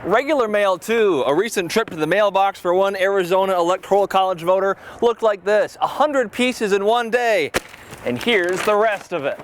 Regular mail too. A recent trip to the mailbox for one Arizona Electoral College voter looked like this. 100 pieces in one day. And here's the rest of it.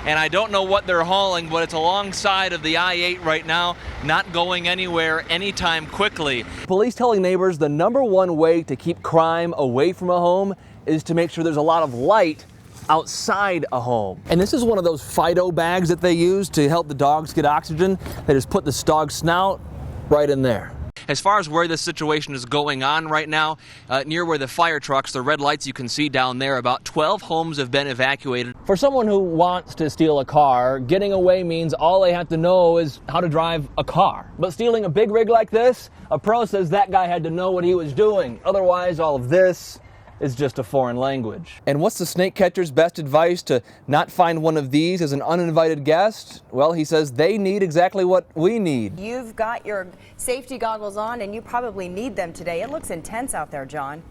And I don't know what they're hauling, but it's alongside of the I-8 right now, not going anywhere anytime quickly. Police telling neighbors the #1 way to keep crime away from a home is to make sure there's a lot of light outside a home. And this is one of those Fido bags that they use to help the dogs get oxygen. They just put the dog's snout right in there. As far as where this situation is going on right now, near where the fire trucks, the red lights you can see down there, about 12 homes have been evacuated. For someone who wants to steal a car, getting away means all they have to know is how to drive a car. But stealing a big rig like this, a pro says that guy had to know what he was doing. Otherwise, all of this is just a foreign language. And what's the snake catcher's best advice to not find one of these as an uninvited guest? Well, he says they need exactly what we need. You've got your safety goggles on and you probably need them today. It looks intense out there, John.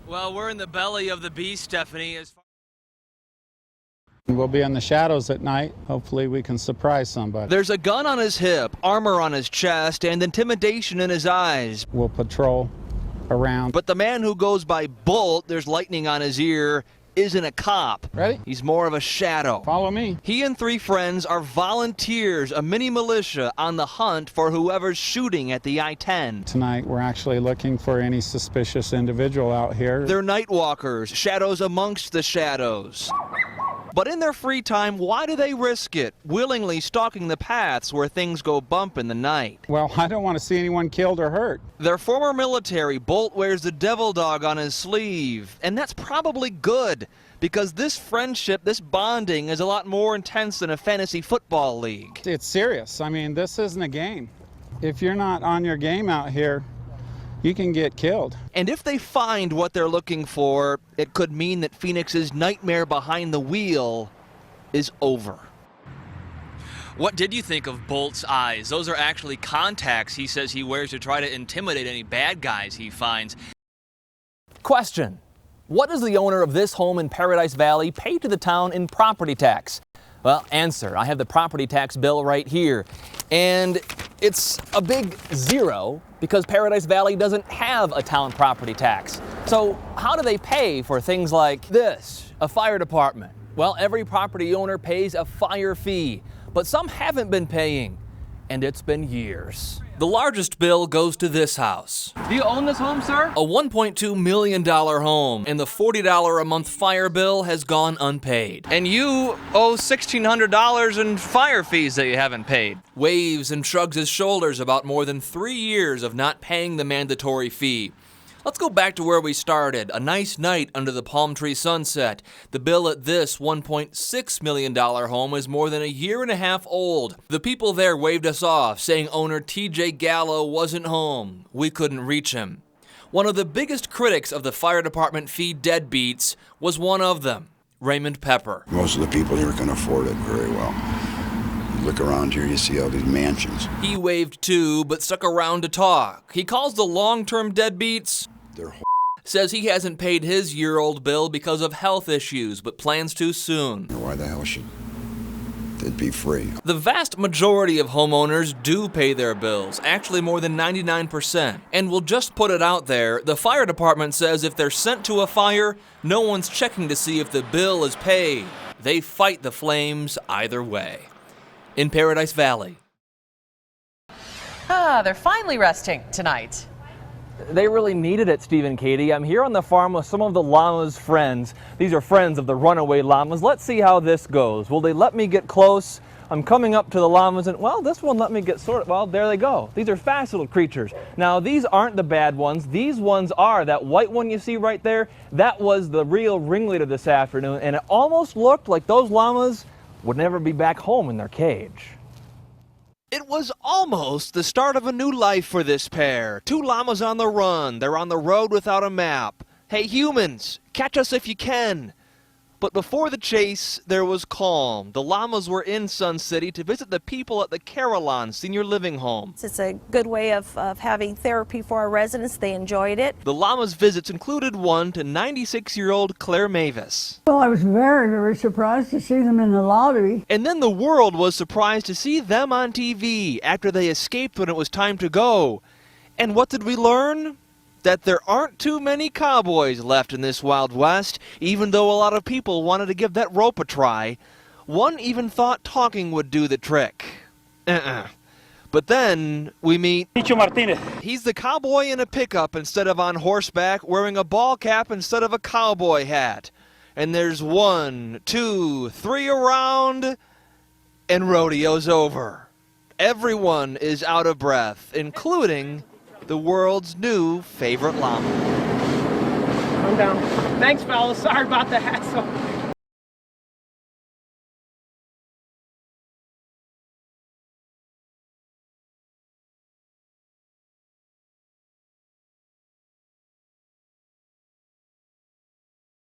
Well, we're in the belly of the beast, Stephanie. We'll be in the shadows at night. Hopefully we can surprise somebody. There's a gun on his hip, armor on his chest, and intimidation in his eyes. We'll patrol around. But the man who goes by Bolt, there's lightning on his ear, isn't a cop. Ready? He's more of a shadow. Follow me. He and 3 friends are volunteers, a mini militia on the hunt for whoever's shooting at the I-10. Tonight we're actually looking for any suspicious individual out here. They're night walkers, shadows amongst the shadows. But in their free time, why do they risk it, willingly stalking the paths where things go bump in the night? Well, I don't want to see anyone killed or hurt. They're former military. Bolt wears the devil dog on his sleeve. And that's probably good, because this friendship, this bonding, is a lot more intense than a fantasy football league. It's serious. I mean, this isn't a game. If you're not on your game out here, you can get killed. And if they find what they're looking for, it could mean that Phoenix's nightmare behind the wheel is over. What did you think of Bolt's eyes? Those are actually contacts he says he wears to try to intimidate any bad guys he finds. Question: what does the owner of this home in Paradise Valley pay to the town in property tax? Well, answer. I have the property tax bill right here. And it's a big zero because Paradise Valley doesn't have a town property tax. So how do they pay for things like this, a fire department? Well, every property owner pays a fire fee, but some haven't been paying, and it's been years. The largest bill goes to this house. Do you own this home, sir? A $1.2 million home, and the $40 a month fire bill has gone unpaid. And you owe $1,600 in fire fees that you haven't paid. Waves and shrugs his shoulders about more than 3 years of not paying the mandatory fee. Let's go back to where we started. A nice night under the palm tree sunset. The bill at this $1.6 million home is more than a year and a half old. The people there waved us off, saying owner TJ Gallo wasn't home. We couldn't reach him. One of the biggest critics of the fire department fee deadbeats was one of them, Raymond Pepper. Most of the people here can afford it very well. You look around here, you see all these mansions. He waved too, but stuck around to talk. He calls the long-term deadbeats, They're says he hasn't paid his year-old bill because of health issues, but plans to soon. Why the hell should it be free? The vast majority of homeowners do pay their bills, actually more than 99%. And we'll just put it out there, the fire department says if they're sent to a fire, no one's checking to see if the bill is paid. They fight the flames either way. In Paradise Valley. They're finally resting tonight. They really needed it, Steve and Katie. I'm here on the farm with some of the llama's friends. These are friends of the runaway llamas. Let's see how this goes. Will they let me get close? I'm coming up to the llamas and, well, this one let me get well, there they go. These are fast little creatures. Now, these aren't the bad ones. These ones are. That white one you see right there, that was the real ringleader this afternoon, and it almost looked like those llamas would never be back home in their cage. It was almost the start of a new life for this pair. 2 llamas on the run. They're on the road without a map. Hey, humans, catch us if you can. But before the chase, there was calm. The llamas were in Sun City to visit the people at the Carillon Senior Living Home. It's a good way of having therapy for our residents. They enjoyed it. The llamas' visits included one to 96-year-old Claire Mavis. Well, I was very, very surprised to see them in the lobby. And then the world was surprised to see them on TV after they escaped when it was time to go. And what did we learn? That there aren't too many cowboys left in this Wild West, even though a lot of people wanted to give that rope a try. One even thought talking would do the trick. But then we meet Picho Martinez. He's the cowboy in a pickup instead of on horseback, wearing a ball cap instead of a cowboy hat. And there's 1, 2, 3 around, and rodeo's over. Everyone is out of breath, including the world's new favorite llama. Calm down. Thanks, fellas. Sorry about the hassle.